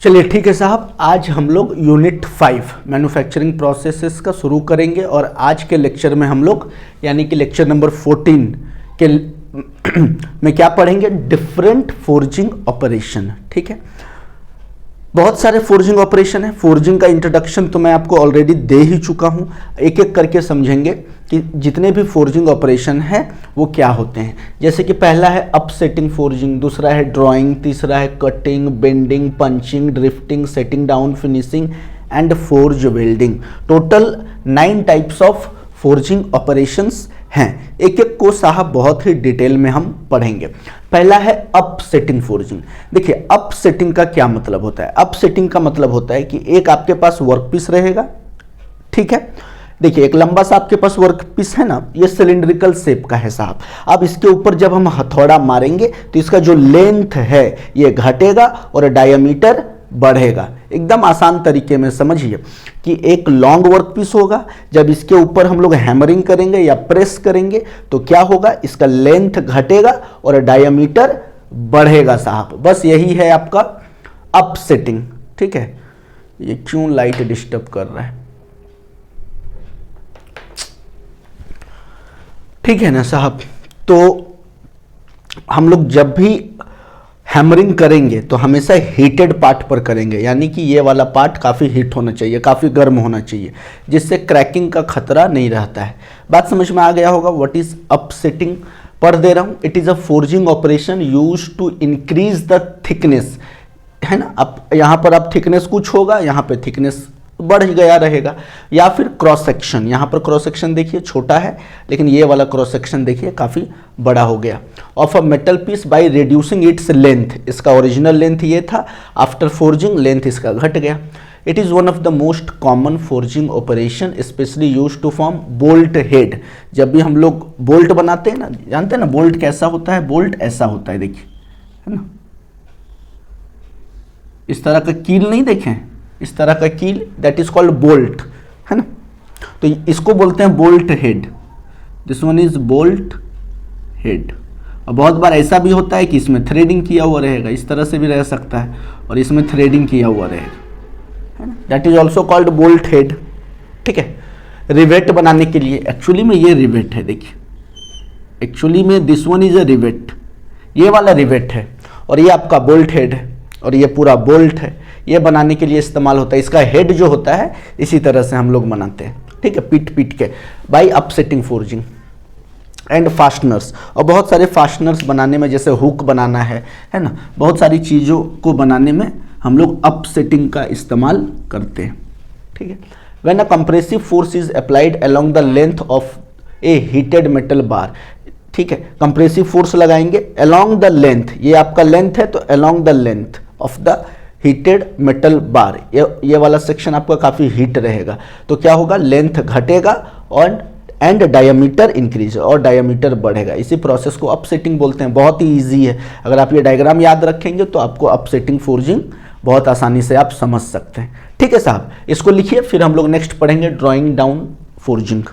चलिए ठीक है साहब, आज हम लोग यूनिट 5 मैन्युफैक्चरिंग प्रोसेसेस का शुरू करेंगे और आज के लेक्चर में हम लोग यानी कि लेक्चर नंबर 14 के में क्या पढ़ेंगे, डिफरेंट फोर्जिंग ऑपरेशन। ठीक है, बहुत सारे फोर्जिंग ऑपरेशन है। फोर्जिंग का इंट्रोडक्शन तो मैं आपको ऑलरेडी दे ही चुका हूं, एक एक करके समझेंगे कि जितने भी फोर्जिंग ऑपरेशन है वो क्या होते हैं। जैसे कि पहला है अपसेटिंग फोर्जिंग, दूसरा है ड्राइंग, तीसरा है cutting, bending, punching, drifting, setting down, finishing and forge welding. Total 9 types of forging operations हैं। एक एक को साहब बहुत ही डिटेल में हम पढ़ेंगे। पहला है अपसेटिंग फोर्जिंग। देखिए अपसेटिंग का क्या मतलब होता है। अपसेटिंग का मतलब होता है कि एक आपके पास वर्कपीस रहेगा, ठीक है। देखिए एक लंबा सा आपके पास वर्कपीस है ना, ये सिलिंड्रिकल शेप का है साहब। अब इसके ऊपर जब हम हथौड़ा मारेंगे तो इसका जो लेंथ है ये घटेगा और डायमीटर बढ़ेगा। एकदम आसान तरीके में समझिए कि एक लॉन्ग वर्कपीस होगा, जब इसके ऊपर हम लोग हैमरिंग करेंगे या प्रेस करेंगे तो क्या होगा, इसका लेंथ घटेगा और डायमीटर बढ़ेगा साहब। बस यही है आपका अपसेटिंग। ठीक है, ये क्यों लाइट डिस्टर्ब कर रहा है, ठीक है ना साहब। तो हम लोग जब भी हैमरिंग करेंगे तो हमेशा हीटेड पार्ट पर करेंगे, यानी कि ये वाला पार्ट काफ़ी हीट होना चाहिए, काफ़ी गर्म होना चाहिए, जिससे क्रैकिंग का खतरा नहीं रहता है। बात समझ में आ गया होगा। व्हाट इज अपसेटिंग पढ़ दे रहा हूँ। It is a forging operation use to increase the thickness, है ना। अब यहाँ पर अब थिकनेस कुछ होगा, यहाँ पे थिकनेस बढ़ गया रहेगा। या फिर क्रॉस सेक्शन, यहाँ पर क्रॉस सेक्शन देखिए छोटा है, लेकिन ये वाला क्रॉस सेक्शन देखिए काफ़ी बड़ा हो गया। Of a metal piece by reducing its length, इसका ओरिजिनल लेंथ ये था, आफ्टर फोर्जिंग लेंथ इसका घट गया। It is one of the most common forging operation specially use to form bolt head. जब भी हम लोग बोल्ट बनाते हैं ना, जानते हैं ना बोल्ट कैसा होता है, बोल्ट ऐसा होता है, देखिए है ना, इस तरह का कील नहीं देखें, इस तरह का कील, दैट इज कॉल्ड बोल्ट, है ना। तो इसको बोलते हैं bolt head. This one is bolt head. और बहुत बार ऐसा भी होता है कि इसमें थ्रेडिंग किया हुआ रहेगा, इस तरह से भी रह सकता है, और इसमें थ्रेडिंग किया हुआ रहेगा, है ना। That is also called bolt head. ठीक है, रिवेट बनाने के लिए एक्चुअली में ये रिवेट है, देखिए एक्चुअली में this one is a rivet, ये वाला रिवेट है, और ये आपका बोल्ट हेड है, और ये पूरा बोल्ट है। ये बनाने के लिए इस्तेमाल होता है। इसका हेड जो होता है इसी तरह से हम लोग बनाते हैं, ठीक है, पीट पीट के, by upsetting forging and fasteners. और बहुत सारे फास्टनर्स बनाने में, जैसे हुक बनाना है ना, बहुत सारी चीज़ों को बनाने में हम लोग अपसेटिंग का इस्तेमाल करते हैं। ठीक है, when a compressive force is applied along the length of a heated metal bar. ठीक है, कंप्रेसिव फोर्स लगाएंगे अलोंग द लेंथ, ये आपका लेंथ है तो along the length of the heated metal bar, ये वाला सेक्शन आपका काफ़ी हीट रहेगा, तो क्या होगा, लेंथ घटेगा और एंड डायमीटर इंक्रीज, और डायमीटर बढ़ेगा। इसी प्रोसेस को अपसेटिंग बोलते हैं। बहुत ही ईजी है, अगर आप ये डायग्राम याद रखेंगे तो आपको अपसेटिंग फोर्जिंग बहुत आसानी से आप समझ सकते हैं। ठीक है साहब, इसको लिखिए, फिर हम लोग नेक्स्ट पढ़ेंगे ड्रॉइंग डाउन फोर्जिंग।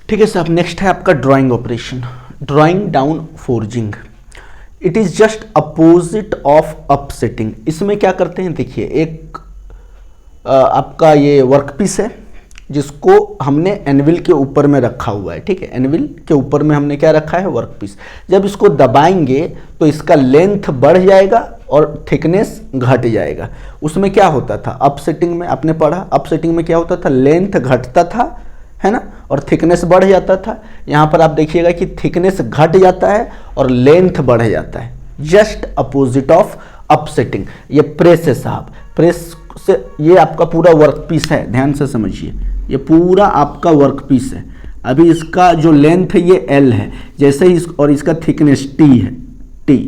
ठीक है साहब, नेक्स्ट है आपका drawing operation, drawing down forging. It is just opposite of upsetting. इसमें क्या करते हैं, देखिए एक आपका ये वर्कपीस है जिसको हमने एनविल के ऊपर में रखा हुआ है। ठीक है, एनविल के ऊपर में हमने क्या रखा है, वर्कपीस। जब इसको दबाएंगे तो इसका लेंथ बढ़ जाएगा और थिकनेस घट जाएगा। उसमें क्या होता था, अपसेटिंग में आपने पढ़ा, अपसेटिंग में क्या होता था, लेंथ घटता था, है ना, और थिकनेस बढ़ जाता था। यहाँ पर आप देखिएगा कि थिकनेस घट जाता है और लेंथ बढ़ जाता है, जस्ट अपोजिट ऑफ अपसेटिंग। ये प्रेस है साहब, प्रेस से ये आपका पूरा वर्कपीस है, ध्यान से समझिए, ये पूरा आपका वर्कपीस है। अभी इसका जो लेंथ है ये L है, जैसे ही और इसका थिकनेस T है, T।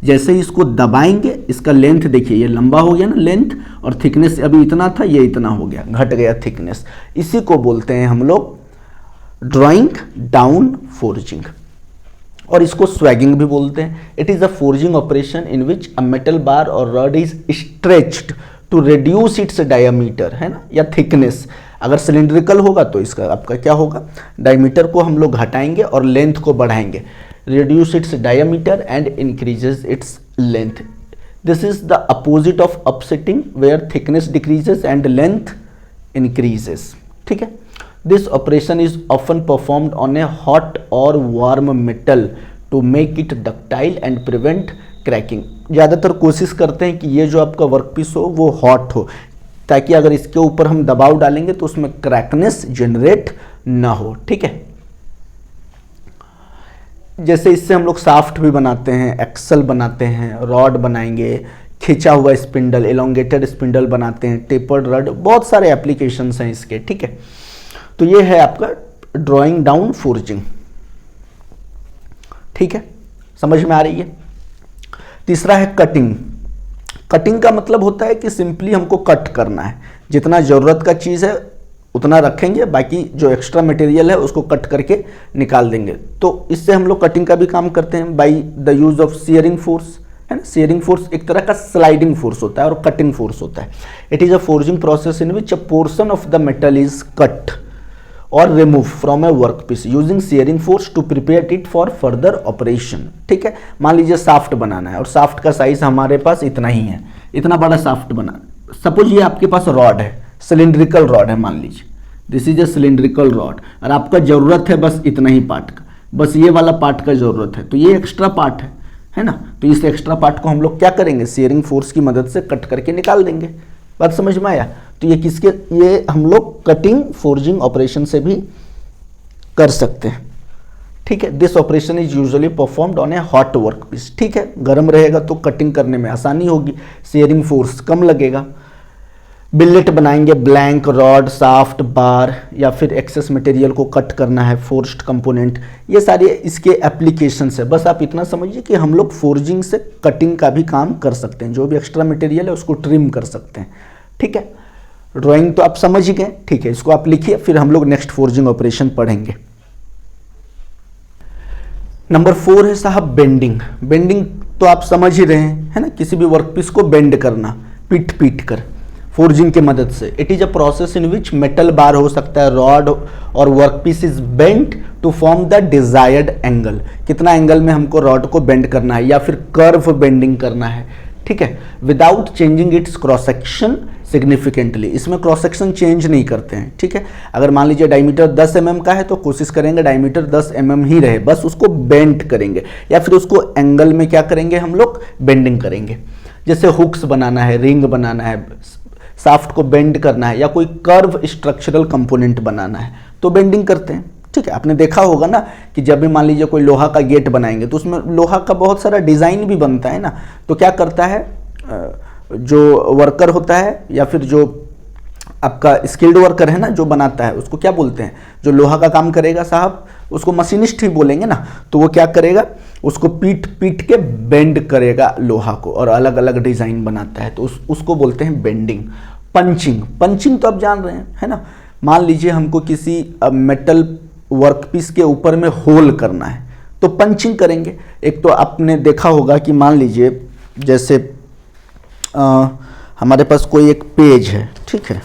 जैसे ही इसको दबाएंगे इसका लेंथ देखिए ये लंबा हो गया ना लेंथ, और थिकनेस अभी इतना था ये इतना हो गया, घट गया थिकनेस। इसी को बोलते हैं हम लोग ड्राइंग डाउन फोर्जिंग, और इसको स्वैगिंग भी बोलते हैं। It is a forging operation in which a metal bar or rod is stretched to reduce its diameter, है ना, या थिकनेस। अगर सिलिंड्रिकल होगा तो इसका आपका क्या होगा, डायमीटर को हम लोग घटाएंगे और लेंथ को बढ़ाएंगे। Reduce its diameter and increases its length. This is the opposite of upsetting where thickness decreases and length increases, ठीक है। This operation is often performed on a hot or warm metal to make it ductile and prevent cracking. ज़्यादातर कोशिश करते हैं कि ये जो आपका वर्कपीस हो वो हॉट हो, ताकि अगर इसके ऊपर हम दबाव डालेंगे तो उसमें क्रैकनेस जनरेट ना हो, ठीक है। जैसे इससे हम लोग साफ्ट भी बनाते हैं, एक्सल बनाते हैं, रॉड बनाएंगे, खिंचा हुआ स्पिंडल, एलोंगेटेड स्पिंडल बनाते हैं, टेपर्ड रॉड, बहुत सारे एप्लीकेशंस हैं इसके, ठीक है। तो ये है आपका ड्राइंग डाउन फोर्जिंग, ठीक है, समझ में आ रही है। तीसरा है कटिंग। कटिंग का मतलब होता है कि सिंपली हमको कट करना है, जितना ज़रूरत का चीज़ है उतना रखेंगे, बाकी जो एक्स्ट्रा मटेरियल है उसको कट करके निकाल देंगे। तो इससे हम लोग कटिंग का भी काम करते हैं by the use of shearing force, है ना। सीयरिंग फोर्स एक तरह का स्लाइडिंग फोर्स होता है और कटिंग फोर्स होता है। It is a forging process in which a portion of the metal is cut or remove from a work piece using shearing force to prepare it for further operation, ठीक है। मान लीजिए soft बनाना है और soft का size हमारे पास इतना ही है, इतना बड़ा साफ्ट बनाना। सपोज ये आपके पास रॉड है, सिलिंड्रिकल रॉड है, मान लीजिए this is a cylindrical rod, और आपका जरूरत है बस इतना ही पार्ट का, बस ये वाला पार्ट का जरूरत है, तो ये एक्स्ट्रा पार्ट है ना। तो इस एक्स्ट्रा पार्ट को हम लोग क्या करेंगे, सीयरिंग फोर्स की मदद से कट करके निकाल देंगे। बात समझ में आया। तो ये किसके, ये हम लोग कटिंग फोर्जिंग ऑपरेशन से भी कर सकते हैं, ठीक है। This operation is usually performed on a hot work piece, ठीक है। गर्म रहेगा तो कटिंग करने में आसानी होगी, सीयरिंग फोर्स कम लगेगा। बिलेट बनाएंगे, ब्लैंक, रॉड, साफ्ट, बार, या फिर एक्सेस मटेरियल को कट करना है, फोर्स्ड कंपोनेंट, ये सारे इसके एप्लीकेशंस है। बस आप इतना समझिए कि हम लोग फोर्जिंग से कटिंग का भी काम कर सकते हैं, जो भी एक्स्ट्रा मटेरियल है उसको ट्रिम कर सकते हैं, ठीक है। ड्राइंग तो आप समझ ही गए, ठीक है। इसको आप लिखिए, फिर हम लोग नेक्स्ट फोर्जिंग ऑपरेशन पढ़ेंगे। नंबर 4 है साहब बेंडिंग। बेंडिंग तो आप समझ ही रहे हैं, है ना, किसी भी वर्कपीस को बेंड करना, पीट पीट कर फोर्जिंग के मदद से। It is a process in which metal bar हो सकता है, rod or workpiece is bent to form the desired angle. कितना एंगल में हमको रॉड को बेंड करना है या फिर कर्व बेंडिंग करना है, ठीक है, without changing it's cross section significantly. इसमें क्रॉस सेक्शन चेंज नहीं करते हैं, ठीक है। अगर मान लीजिए डायमीटर 10 mm का है तो कोशिश करेंगे डायमीटर 10 mm ही रहे, बस उसको बेंड करेंगे या फिर उसको एंगल में क्या करेंगे हम लोग, बेंडिंग करेंगे। जैसे हुक्स बनाना है, रिंग बनाना है, साफ्ट को बेंड करना है, या कोई कर्व स्ट्रक्चरल कंपोनेंट बनाना है तो बेंडिंग करते हैं, ठीक है। आपने देखा होगा ना कि जब भी मान लीजिए कोई लोहा का गेट बनाएंगे तो उसमें लोहा का बहुत सारा डिज़ाइन भी बनता है ना, तो क्या करता है जो वर्कर होता है या फिर जो आपका स्किल्ड वर्कर है ना, जो बनाता है, उसको क्या बोलते हैं, जो लोहा का काम करेगा साहब उसको मशीनिस्ट ही बोलेंगे ना। तो वो क्या करेगा, उसको पीट पीट के बेंड करेगा लोहा को और अलग अलग डिज़ाइन बनाता है, तो उसको बोलते हैं बेंडिंग। पंचिंग, पंचिंग तो आप जान रहे हैं, है ना। मान लीजिए हमको किसी मेटल वर्कपीस के ऊपर में होल करना है तो पंचिंग करेंगे। एक तो आपने देखा होगा कि मान लीजिए जैसे हमारे पास कोई एक पेज है, ठीक है,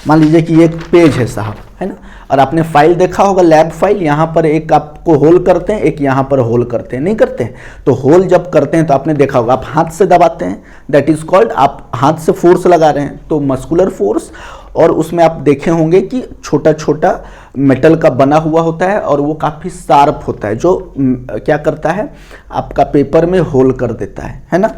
मान लीजिए कि ये एक पेज है साहब, है ना, और आपने फाइल देखा होगा, लैब फाइल, यहाँ पर एक आपको होल करते हैं, एक यहाँ पर होल करते हैं, नहीं करते हैं। तो होल जब करते हैं तो आपने देखा होगा आप हाथ से दबाते हैं, दैट इज कॉल्ड, आप हाथ से फोर्स लगा रहे हैं तो मस्कुलर फोर्स। और उसमें आप देखे होंगे कि छोटा छोटा मेटल का बना हुआ होता है और वो काफ़ी शार्प होता है, जो क्या करता है आपका पेपर में होल कर देता है ना।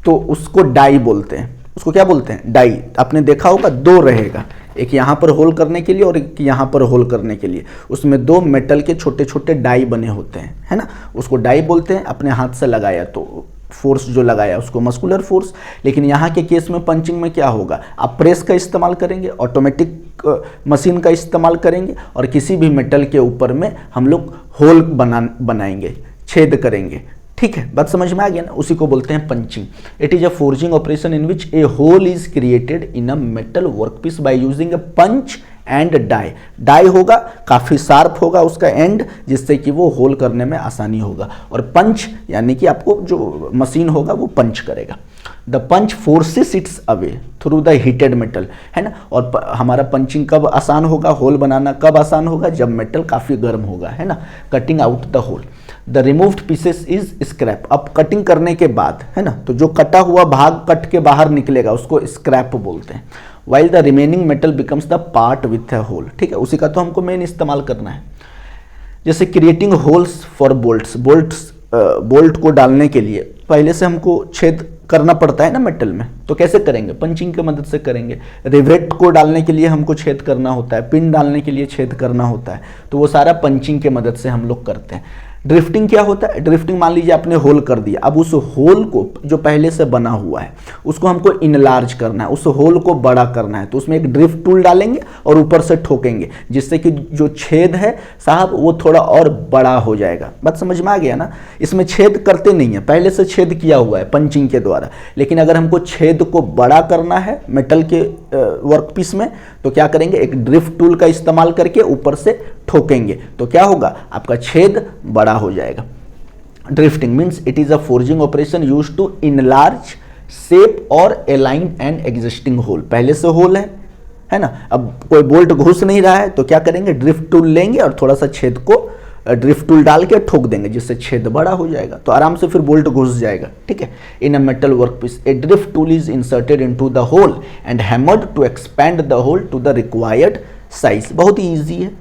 तो उसको डाई बोलते हैं, उसको क्या बोलते हैं, डाई। आपने देखा होगा 2 रहेगा, एक यहाँ पर होल करने के लिए और एक यहाँ पर होल करने के लिए, उसमें 2 मेटल के छोटे छोटे डाई बने होते हैं, है ना, उसको डाई बोलते हैं। अपने हाथ से लगाया तो फोर्स जो लगाया उसको मस्कुलर फोर्स। लेकिन यहाँ के केस में पंचिंग में क्या होगा, आप प्रेस का इस्तेमाल करेंगे, ऑटोमेटिक मशीन का इस्तेमाल करेंगे और किसी भी मेटल के ऊपर में हम लोग होल बनाएंगे, छेद करेंगे, ठीक है। बात समझ में आ गया ना, उसी को बोलते हैं punching. It is a forging operation in which a hole is created in a metal workpiece by using a punch and die. Die होगा, काफ़ी शार्प होगा उसका एंड, जिससे कि वो होल करने में आसानी होगा, और पंच यानी कि आपको जो मशीन होगा वो पंच करेगा। The punch forces its away through the heated metal, है ना। और हमारा पंचिंग कब आसान होगा, होल बनाना कब आसान होगा, जब मेटल काफ़ी गर्म होगा, है ना, cutting out the hole. The removed pieces is scrap. अब कटिंग करने के बाद, है ना, तो जो कटा हुआ भाग कट के बाहर निकलेगा उसको स्क्रैप बोलते हैं। While the remaining metal becomes the part with a hole. ठीक है, उसी का तो हमको मेन इस्तेमाल करना है। जैसे creating holes for bolts, bolt को डालने के लिए पहले से हमको छेद करना पड़ता है ना मेटल में, तो कैसे करेंगे? पंचिंग की मदद से करेंगे। रिवेट को डालने के लिए हमको छेद करना होता है, पिन डालने के लिए छेद करना होता है, तो वो सारा पंचिंग के मदद से हम लोग करते हैं। ड्रिफ्टिंग क्या होता है? ड्रिफ्टिंग मान लीजिए आपने होल कर दिया, अब उस होल को जो पहले से बना हुआ है उसको हमको इनलार्ज करना है, उस होल को बड़ा करना है, तो उसमें एक ड्रिफ्ट टूल डालेंगे और ऊपर से ठोकेंगे जिससे कि जो छेद है साहब वो थोड़ा और बड़ा हो जाएगा। बात समझ में आ गया ना? इसमें छेद करते नहीं है, पहले से छेद किया हुआ है पंचिंग के द्वारा, लेकिन अगर हमको छेद को बड़ा करना है मेटल के वर्कपीस में तो क्या करेंगे? एक ड्रिफ्ट टूल का इस्तेमाल करके ऊपर से ठोकेंगे, तो क्या होगा? आपका छेद बड़ा हो जाएगा। Drifting means it is a forging operation used to enlarge, shape और अलाइन एन एग्जिस्टिंग होल। पहले से होल है ना, अब कोई बोल्ट घुस नहीं रहा है तो क्या करेंगे? ड्रिफ्ट टूल लेंगे और थोड़ा सा छेद को ड्रिफ्ट टूल डाल के ठोक देंगे जिससे छेद बड़ा हो जाएगा, तो आराम से फिर बोल्ट घुस जाएगा। ठीक है, in a metal workpiece a drift tool is inserted into the hole and hammered to expand the hole to the required size. बहुत ही ईजी है।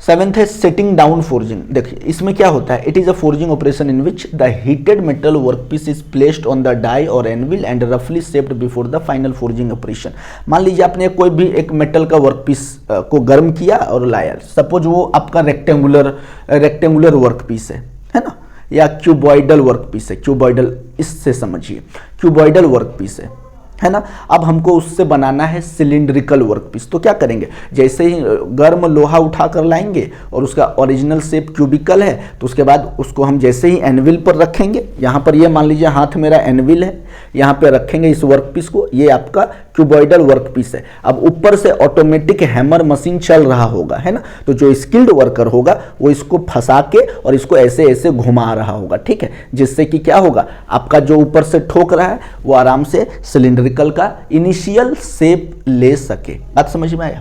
सेवेंथ है सेटिंग डाउन फोर्जिंग। देखिए इसमें क्या होता है? It is a forging operation in which the heated metal workpiece is placed on the die or anvil and रफली shaped before the final forging operation. मान लीजिए आपने कोई भी एक मेटल का वर्कपीस को गर्म किया और लाया, सपोज वो आपका रेक्टेंगुलर वर्कपीस है ना, या क्यूबॉइडल वर्कपीस है। क्यूबॉइडल इससे समझिए, क्यूबॉइडल वर्कपीस है ना। अब हमको उससे बनाना है सिलिंड्रिकल वर्कपीस, तो क्या करेंगे? जैसे ही गर्म लोहा उठा कर लाएंगे और उसका ओरिजिनल शेप क्यूबिकल है तो उसके बाद उसको हम जैसे ही एनविल पर रखेंगे, यहाँ पर ये मान लीजिए हाथ मेरा एनविल है, यहाँ पे रखेंगे इस वर्कपीस को, ये आपका क्यूबॉइडल वर्कपीस है। अब ऊपर से ऑटोमेटिक हैमर मशीन चल रहा होगा, है ना, तो जो स्किल्ड वर्कर होगा वो इसको फंसा के और इसको ऐसे ऐसे घुमा रहा होगा। ठीक है, जिससे कि क्या होगा? आपका जो ऊपर से ठोक रहा है वो आराम से सिलिंड्रिकल का इनिशियल शेप ले सके। बात समझ में आया?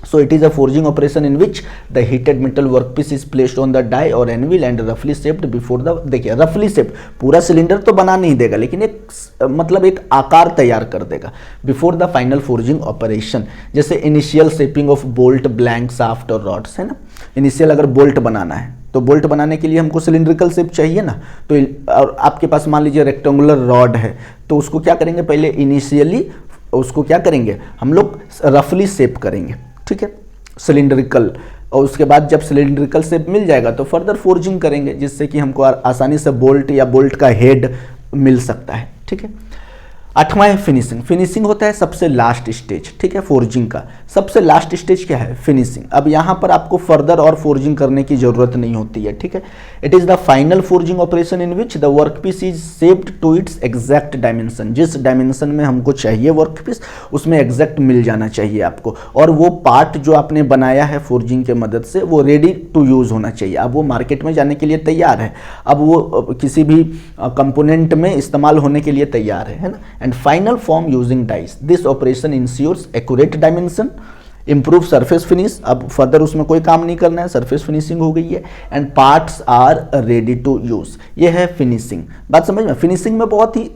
So it is a forging operation in which the heated metal workpiece is placed on the die or anvil and roughly shaped before the, देखिए roughly shaped, पूरा सिलेंडर तो बना नहीं देगा लेकिन एक मतलब एक आकार तैयार कर देगा before the final forging operation। जैसे initial shaping of bolt, blank, shaft और रॉड्स, है ना। इनिशियल अगर बोल्ट बनाना है तो बोल्ट बनाने के लिए हमको सिलिंड्रिकल शेप चाहिए ना, तो और आपके पास मान लीजिए रेक्टेंगुलर रॉड है तो उसको क्या करेंगे? पहले इनिशियली उसको क्या करेंगे? हम लोग रफली शेप करेंगे, ठीक है, सिलिंड्रिकल, और उसके बाद जब सिलिंड्रिकल शेप मिल जाएगा तो फर्दर फोर्जिंग करेंगे जिससे कि हमको आसानी से बोल्ट या बोल्ट का हेड मिल सकता है। ठीक है, आठवां है फिनिशिंग। फिनिशिंग होता है सबसे लास्ट स्टेज, ठीक है, फोर्जिंग का सबसे लास्ट स्टेज क्या है? फिनिशिंग। अब यहाँ पर आपको फर्दर और फोर्जिंग करने की जरूरत नहीं होती है। ठीक है, it is the final forging operation in which the workpiece is shaped to its exact dimension. जिस डायमेंशन में हमको चाहिए वर्कपीस उसमें एग्जैक्ट मिल जाना चाहिए आपको, और वो पार्ट जो आपने बनाया है फोर्जिंग के मदद से वो रेडी टू यूज होना चाहिए। अब वो मार्केट में जाने के लिए तैयार है, अब वो किसी भी कंपोनेंट में इस्तेमाल होने के लिए तैयार है ना। And final form using dies. This operation ensures accurate dimension, improve surface finish। अब फर्दर उसमें कोई काम नहीं करना है, सरफेस फिनिशिंग हो गई है, and parts are ready to use. ये है फिनिशिंग। बात समझ में? फिनिशिंग में बहुत ही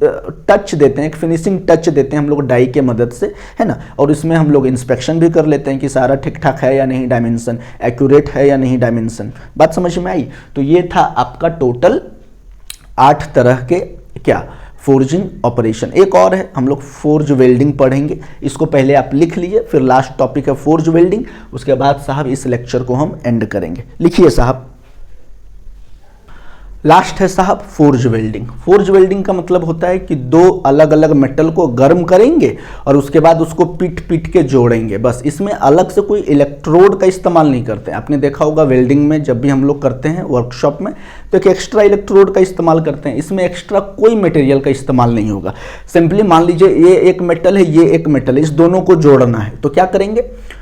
टच देते हैं, एक फिनिशिंग टच देते हैं हम लोग डाई के मदद से, है ना, और इसमें हम लोग इंस्पेक्शन भी कर लेते हैं कि सारा ठीक ठाक है या नहीं, डायमेंशन एक्यूरेट है या नहीं डायमेंशन। बात समझ में आई? तो ये था आपका टोटल 8 तरह के क्या फोर्जिंग ऑपरेशन। एक और है, हम लोग फोर्ज वेल्डिंग पढ़ेंगे, इसको पहले आप लिख लीजिए, फिर लास्ट टॉपिक है फोर्ज वेल्डिंग, उसके बाद साहब इस लेक्चर को हम एंड करेंगे। लिखिए साहब, लास्ट है साहब फोर्ज वेल्डिंग। फोर्ज वेल्डिंग का मतलब होता है कि 2 अलग अलग मेटल को गर्म करेंगे और उसके बाद उसको पीट के जोड़ेंगे, बस। इसमें अलग से कोई इलेक्ट्रोड का इस्तेमाल नहीं करते। आपने देखा होगा वेल्डिंग में जब भी हम लोग करते हैं वर्कशॉप में तो एक एक्स्ट्रा इलेक्ट्रोड का इस्तेमाल करते हैं, इसमें एक्स्ट्रा कोई मटेरियल का इस्तेमाल नहीं होगा। सिंपली मान लीजिए ये एक मेटल है, ये एक मेटल है, इस दोनों को जोड़ना है तो क्या करेंगे,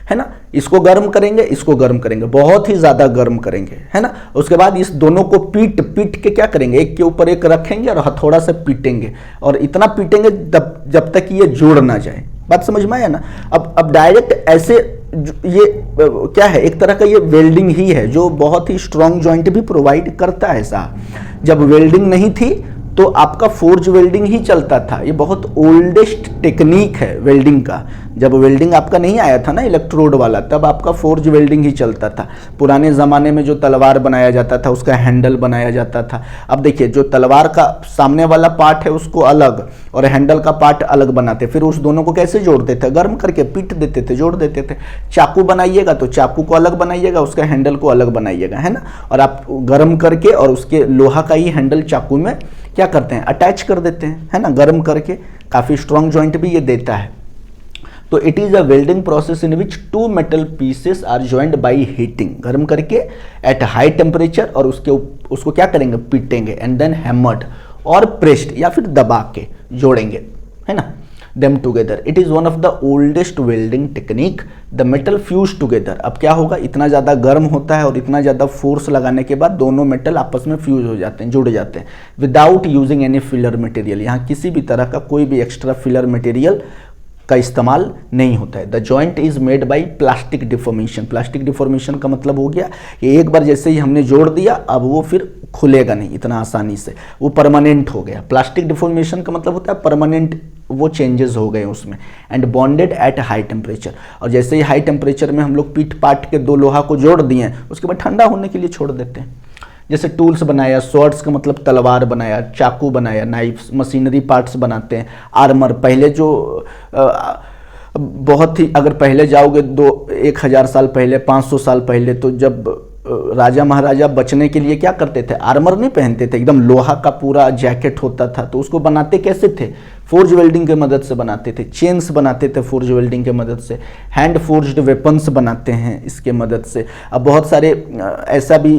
है ना, इसको गर्म करेंगे, इसको गर्म करेंगे, बहुत ही ज्यादा गर्म करेंगे, है ना। उसके बाद इस दोनों को पीट के क्या करेंगे, एक के ऊपर एक रखेंगे और हथौड़ा से पीटेंगे, और इतना पीटेंगे जब तक ये जोड़ ना जाए। बात समझ में आया ना। अब डायरेक्ट ऐसे ये क्या है, एक तरह का ये वेल्डिंग ही है जो बहुत ही स्ट्रॉन्ग जॉइंट भी प्रोवाइड करता है साहब। जब वेल्डिंग नहीं थी तो आपका फोर्ज वेल्डिंग ही चलता था। ये बहुत ओल्डेस्ट टेक्निक है वेल्डिंग का। जब वेल्डिंग आपका नहीं आया था ना इलेक्ट्रोड वाला, तब आपका फोर्ज वेल्डिंग ही चलता था। पुराने ज़माने में जो तलवार बनाया जाता था उसका हैंडल बनाया जाता था। अब देखिए, जो तलवार का सामने वाला पार्ट है उसको अलग और हैंडल का पार्ट अलग बनाते, फिर उस दोनों को कैसे जोड़ते थे, गर्म करके पीट देते थे, जोड़ देते थे। चाकू बनाइएगा तो चाकू को अलग बनाइएगा, उसका हैंडल को अलग बनाइएगा, है ना। और आप गर्म करके और उसके लोहा का ही हैंडल चाकू में क्या करते हैं, अटैच कर देते हैं, है ना, गर्म करके। काफ़ी स्ट्रॉन्ग जॉइंट भी ये देता है। तो it is a welding process in which two metal pieces are joined by heating, गर्म करके एट हाई टेम्परेचर, और उसको क्या करेंगे, पीटेंगे, एंड देन हैमर्ड और प्रेस्ड या फिर दबा के जोड़ेंगे, है ना, them together. It is one of the oldest welding technique. The metal fuse together. अब क्या होगा, इतना ज़्यादा गर्म होता है और इतना ज़्यादा फोर्स लगाने के बाद दोनों मेटल आपस में फ्यूज हो जाते हैं, जुड़ जाते हैं, without using any filler material. यहाँ किसी भी तरह का कोई भी एक्स्ट्रा फिलर मटेरियल का इस्तेमाल नहीं होता है। The joint is made by plastic deformation. Plastic deformation का मतलब हो गया कि एक बार जैसे ही हमने जोड़ दिया अब वो फिर खुलेगा नहीं इतना आसानी से, वो परमानेंट हो गया। प्लास्टिक डिफॉर्मेशन का मतलब होता है परमानेंट, वो चेंजेस हो गए उसमें। And bonded eight high temperature. और जैसे ही हाई टेम्परेचर में हम लोग पीट पाट के दो लोहा को जोड़ दिए, उसके बाद ठंडा होने के लिए छोड़ देते हैं। जैसे टूल्स बनाया, स्वॉर्ड्स का मतलब तलवार बनाया, चाकू बनाया, नाइफ्स, मशीनरी पार्ट्स बनाते हैं, आर्मर। पहले जो बहुत ही, अगर पहले जाओगे 1000 साल पहले, 500 साल पहले, तो जब राजा महाराजा बचने के लिए क्या करते थे, आर्मर नहीं पहनते थे, एकदम लोहा का पूरा जैकेट होता था। तो उसको बनाते कैसे थे, फोर्ज वेल्डिंग के मदद से बनाते थे। चेन्स बनाते थे फोर्ज वेल्डिंग के मदद से। हैंड फोर्ज्ड वेपन्स बनाते हैं इसके मदद से। अब बहुत सारे ऐसा भी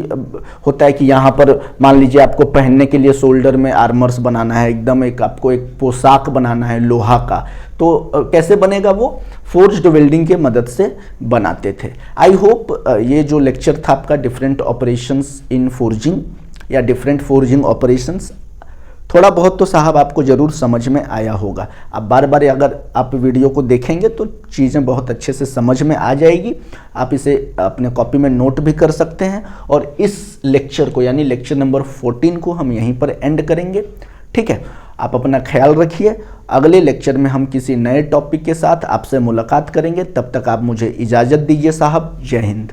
होता है कि यहाँ पर मान लीजिए आपको पहनने के लिए शोल्डर में आर्मर्स बनाना है, एकदम एक आपको एक पोशाक बनाना है लोहा का, तो कैसे बनेगा वो, फोर्ज्ड वेल्डिंग के मदद से बनाते थे। आई होप ये जो लेक्चर था आपका डिफरेंट ऑपरेशंस इन फोर्जिंग या डिफरेंट फोर्जिंग ऑपरेशंस, थोड़ा बहुत तो साहब आपको ज़रूर समझ में आया होगा। अब बार बार अगर आप वीडियो को देखेंगे तो चीज़ें बहुत अच्छे से समझ में आ जाएगी। आप इसे अपने कॉपी में नोट भी कर सकते हैं। और इस लेक्चर को यानी लेक्चर नंबर 14 को हम यहीं पर एंड करेंगे, ठीक है। आप अपना ख्याल रखिए। अगले लेक्चर में हम किसी नए टॉपिक के साथ आपसे मुलाकात करेंगे। तब तक आप मुझे इजाज़त दीजिए साहब। जय हिंद।